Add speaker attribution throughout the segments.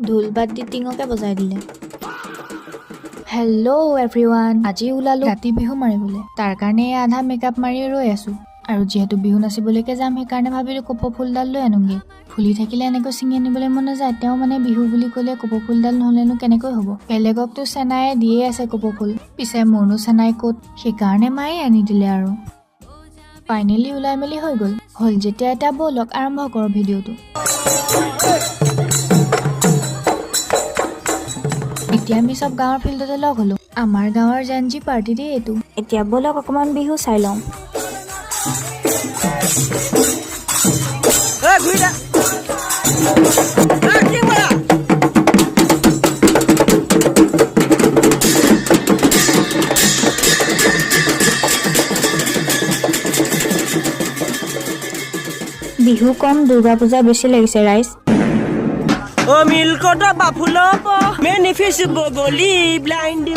Speaker 1: ঢোল বাদ দি টিঙকে বজাই দিলে। হেল্ল' এভৰিৱান, আজি ওলালো ৰাতি বিহু মাৰিবলৈ। তাৰ কাৰণে আধা মেকআপ মাৰি ৰৈ আছো। আৰু যিহেতু বিহু নাচিবলৈকে যাম, সেইকাৰণে ভাবিলো কপৌ ফুলডাল লৈ আনোগে। ফুলি থাকিলে এনেকৈ ছিঙি আনিবলৈ মন নাযায়। তেওঁ মানে বিহু বুলি ক'লে কপৌ ফুলডাল নহ'লেনো কেনেকৈ হ'ব। বেলেগকতো চেনায়ে দিয়ে আছে কপৌ ফুল, পিছে মোৰনো চেনাই ক'ত, সেইকাৰণে মায়ে আনি দিলে। আৰু ফাইনেলি ওলাই মেলি হৈ গ'ল। হ'ল যেতিয়া এটা ব'লক আৰম্ভ কৰোঁ ভিডিঅ'টো। এতিয়া আমি চব গাঁৱৰ ফিল্ডতে লগ হ'লো। আমাৰ গাঁৱৰ জেনজি পাৰ্টি দেই এইটো। এতিয়া ব'লক অকণমান বিহু চাই লওঁ। বিহু কম, দুৰ্গা পূজা বেছি লাগিছে ৰাইজ।
Speaker 2: O milkota bafulopo menifis bogoli blind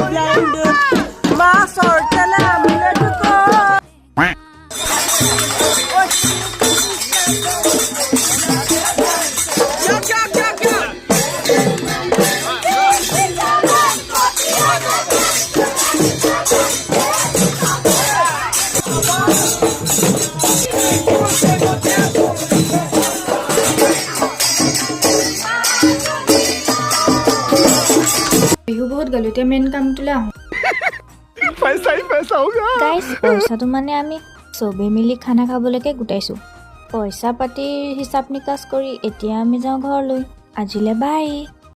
Speaker 2: ma sortela muletuko
Speaker 1: Bihu বহুত গ'লো, এতিয়া মেইন কামটোলৈ আহোঁ। গাইছ, পইচাটো মানে আমি চবেই মিলি খানা খাবলৈকে গোটাইছোঁ। পইচা পাতিৰ হিচাপ নিকাচ কৰি এতিয়া আমি যাওঁ ঘৰলৈ। আজিলৈ বাই।